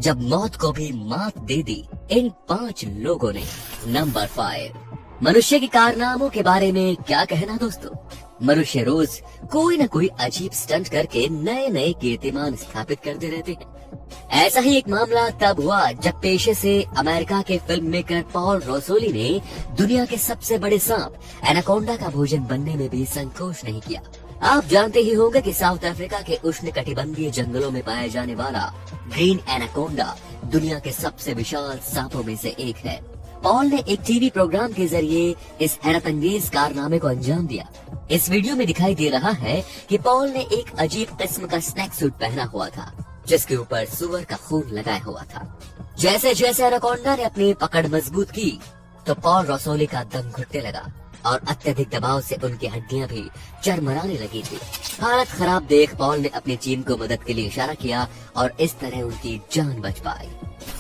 जब मौत को भी मात दे दी इन 5 लोगों ने। नंबर 5, मनुष्य के कारनामों के बारे में क्या कहना दोस्तों। मनुष्य रोज कोई न कोई अजीब स्टंट करके नए नए कीर्तिमान स्थापित करते रहते हैं। ऐसा ही एक मामला तब हुआ जब पेशे से अमेरिका के फिल्म मेकर पॉल रोसोली ने दुनिया के सबसे बड़े सांप एनाकोंडा का भोजन बनने में भी संकोच नहीं किया। आप जानते ही होंगे कि साउथ अफ्रीका के उष्णकटिबंधीय जंगलों में पाया जाने वाला ग्रीन एनाकोंडा दुनिया के सबसे विशाल सांपों में से एक है। पॉल ने एक टीवी प्रोग्राम के जरिए इस हैरतअंगेज कारनामे को अंजाम दिया। इस वीडियो में दिखाई दे रहा है कि पॉल ने एक अजीब किस्म का स्नैक सूट पहना हुआ था, जिसके ऊपर सुअर का खून लगाया हुआ था। जैसे जैसे एनाकोंडा ने अपनी पकड़ मजबूत की तो पॉल रोसोली का दम घुटने लगा और अत्यधिक दबाव से उनकी हड्डियां भी चरमराने लगी थी। हालत खराब देख पॉल ने अपनी टीम को मदद के लिए इशारा किया और इस तरह उनकी जान बच पाई।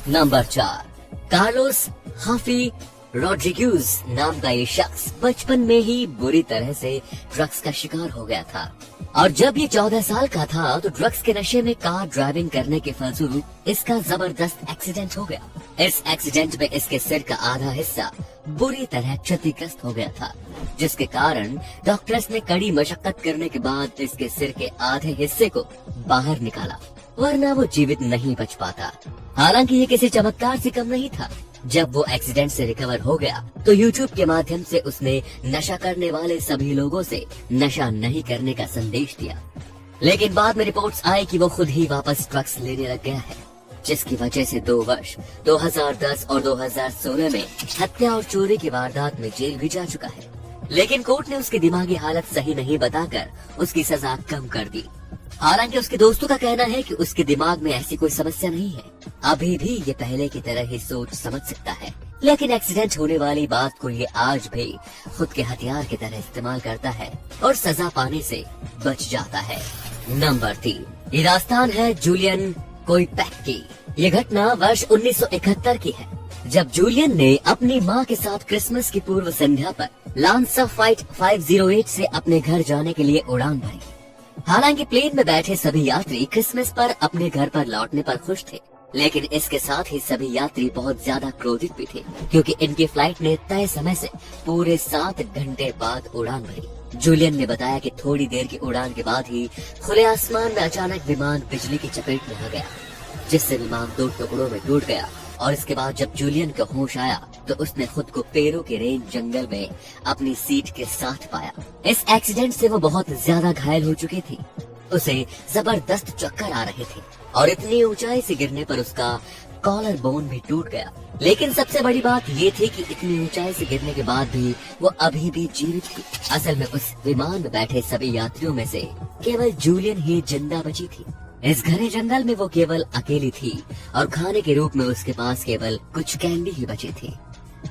नंबर 4, कार्लोस हाफी रोड्रिग्यूज नाम का ये शख्स बचपन में ही बुरी तरह से ड्रग्स का शिकार हो गया था और जब ये 14 साल का था तो ड्रग्स के नशे में कार ड्राइविंग करने के फलस्वरूप इसका जबरदस्त एक्सीडेंट हो गया। इस एक्सीडेंट में इसके सिर का आधा हिस्सा बुरी तरह क्षतिग्रस्त हो गया था, जिसके कारण डॉक्टर्स ने कड़ी मशक्कत करने के बाद इसके सिर के आधे हिस्से को बाहर निकाला, वरना वो जीवित नहीं बच पाता। हालांकि ये किसी चमत्कार से कम नहीं था। जब वो एक्सीडेंट से रिकवर हो गया तो YouTube के माध्यम से उसने नशा करने वाले सभी लोगों से नशा नहीं करने का संदेश दिया। लेकिन बाद में रिपोर्ट्स आई कि वो खुद ही वापस ड्रग्स लेने लग गया है, जिसकी वजह से 2 वर्ष 2010 और 2016 में हत्या और चोरी की वारदात में जेल भी जा चुका है। लेकिन कोर्ट ने उसकी दिमागी हालत सही नहीं बताकर उसकी सजा कम कर दी। हालांकि उसके दोस्तों का कहना है कि उसके दिमाग में ऐसी कोई समस्या नहीं है, अभी भी ये पहले की तरह ही सोच समझ सकता है। लेकिन एक्सीडेंट होने वाली बात को ये आज भी खुद के हथियार की तरह इस्तेमाल करता है और सजा पाने से बच जाता है। नंबर 3, ये दास्तान है जूलियन कोइपेक की। ये घटना वर्ष 1971 की है, जब जूलियन ने अपनी मां के साथ क्रिसमस की पूर्व संध्या पर लांसा फ्लाइट 508 से अपने घर जाने के लिए उड़ान भरी। हालांकि प्लेन में बैठे सभी यात्री क्रिसमस पर अपने घर पर लौटने पर खुश थे, लेकिन इसके साथ ही सभी यात्री बहुत ज्यादा क्रोधित भी थे, क्योंकि इनकी फ्लाइट ने तय समय से पूरे 7 घंटे बाद उड़ान भरी। जूलियन ने बताया कि थोड़ी देर की उड़ान के बाद ही खुले आसमान में अचानक विमान बिजली की चपेट में आ गया, जिससे विमान 2 टुकड़ों में टूट गया। और इसके बाद जब जूलियन का होश आया तो उसने खुद को पेरू के रेंज जंगल में अपनी सीट के साथ पाया। इस एक्सीडेंट से वो बहुत ज्यादा घायल हो चुकी थी। उसे जबरदस्त चक्कर आ रहे थे और इतनी ऊंचाई से गिरने पर उसका कॉलर बोन भी टूट गया। लेकिन सबसे बड़ी बात ये थी कि इतनी ऊंचाई से गिरने के बाद भी वो अभी भी जीवित थी। असल में उस विमान में बैठे सभी यात्रियों में से केवल जूलियन ही जिंदा बची थी। इस घने जंगल में वो केवल अकेली थी और खाने के रूप में उसके पास केवल कुछ कैंडी ही बची थी।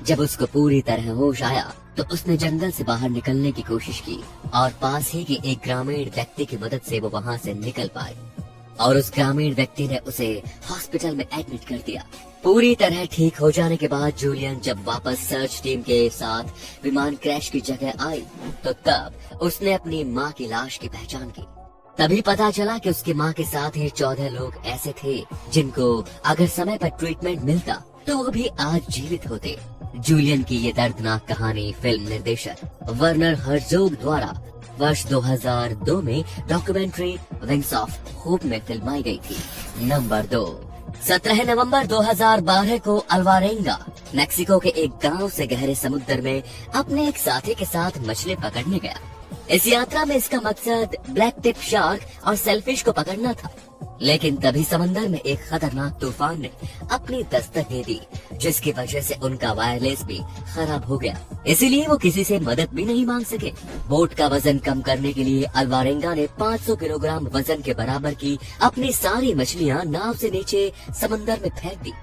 जब उसको पूरी तरह होश आया तो उसने जंगल से बाहर निकलने की कोशिश की और पास ही के एक ग्रामीण व्यक्ति की मदद से वो वहाँ से निकल पाई और उस ग्रामीण व्यक्ति ने उसे हॉस्पिटल में एडमिट कर दिया। पूरी तरह ठीक हो जाने के बाद जूलियन जब वापस सर्च टीम के साथ विमान क्रैश की जगह आई तो तब उसने अपनी माँ की लाश की पहचान की। तभी पता चला कि उसकी माँ के साथ ही 14 लोग ऐसे थे जिनको अगर समय पर ट्रीटमेंट मिलता तो वो भी आज जीवित होते। जूलियन की ये दर्दनाक कहानी फिल्म निर्देशक वर्नर हर्जोग द्वारा वर्ष 2002 में डॉक्यूमेंट्री विंग्स ऑफ होप में फिल्माई गई थी। नंबर 2, 17 नवंबर 2012 को अल्वारेंगा मेक्सिको के एक गांव से गहरे समुद्र में अपने एक साथी के साथ मछली पकड़ने गया। इस यात्रा में इसका मकसद ब्लैक टिप शार्क और सेलफिश को पकड़ना था, लेकिन तभी समंदर में एक खतरनाक तूफान ने अपनी दस्तक दे दी, जिसकी वजह से उनका वायरलेस भी खराब हो गया। इसीलिए वो किसी से मदद भी नहीं मांग सके। बोट का वजन कम करने के लिए अल्वारेंगा ने 500 किलोग्राम वजन के बराबर की अपनी सारी मछलियाँ नाव से नीचे समंदर में फेंक दी।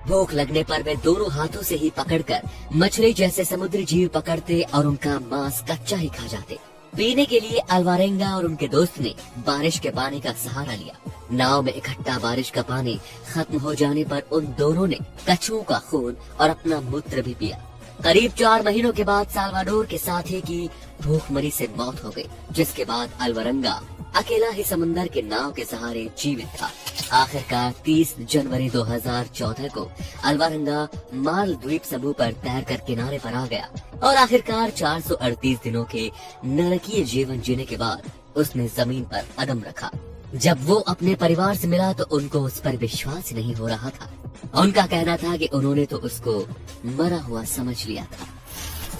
भूख लगने पर वे दोनों हाथों से ही पकड़कर मछली जैसे समुद्री जीव पकड़ते और उनका मांस कच्चा ही खा जाते। पीने के लिए अल्वारेंगा और उनके दोस्त ने बारिश के पानी का सहारा लिया। नाव में इकट्ठा बारिश का पानी खत्म हो जाने पर उन दोनों ने कछुओं का खून और अपना मूत्र भी पिया। करीब 4 महीनों के बाद साल्वाडोर के साथी की भूखमरी से मौत हो गई, जिसके बाद अल्वारेंगा अकेला ही समंदर के नाव के सहारे जीवित था। आखिरकार 30 जनवरी 2014 को अल्वारंगा मालद्वीप समूह पर तैरकर किनारे पर आ गया और आखिरकार 438 दिनों के नरकीय जीवन जीने के बाद उसने जमीन पर कदम रखा। जब वो अपने परिवार से मिला तो उनको उस पर विश्वास ही नहीं हो रहा था। उनका कहना था कि उन्होंने तो उसको मरा हुआ समझ लिया था।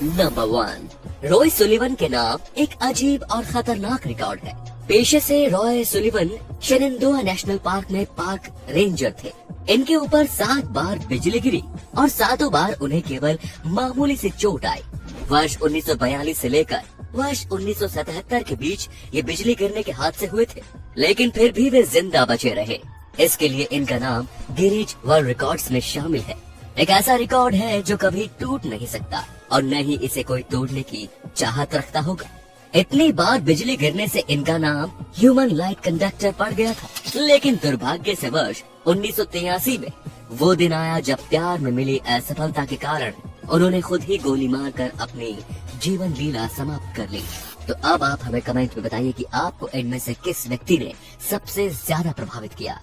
नंबर 1, रॉय सुलिवन के नाम एक अजीब और खतरनाक रिकॉर्ड है। पेशे से रॉय सुलिवन शेननडोआ नेशनल पार्क में पार्क रेंजर थे। इनके ऊपर 7 बार बिजली गिरी और 7 बार उन्हें केवल मामूली सी चोट आई। वर्ष 1942 से लेकर वर्ष 1977 के बीच ये बिजली गिरने के हादसे हुए थे, लेकिन फिर भी वे जिंदा बचे रहे। इसके लिए इनका नाम गिनीज वर्ल्ड रिकॉर्ड्स में शामिल है। एक ऐसा रिकॉर्ड है जो कभी टूट नहीं सकता और न ही इसे कोई तोड़ने की चाहत रखता होगा। इतनी बार बिजली गिरने से इनका नाम ह्यूमन लाइट कंडक्टर पड़ गया था। लेकिन दुर्भाग्य से वर्ष 1983 में वो दिन आया जब प्यार में मिली असफलता के कारण उन्होंने खुद ही गोली मारकर अपनी जीवन लीला समाप्त कर ली। तो अब आप हमें कमेंट में बताइए कि आपको इनमें से किस व्यक्ति ने सबसे ज्यादा प्रभावित किया।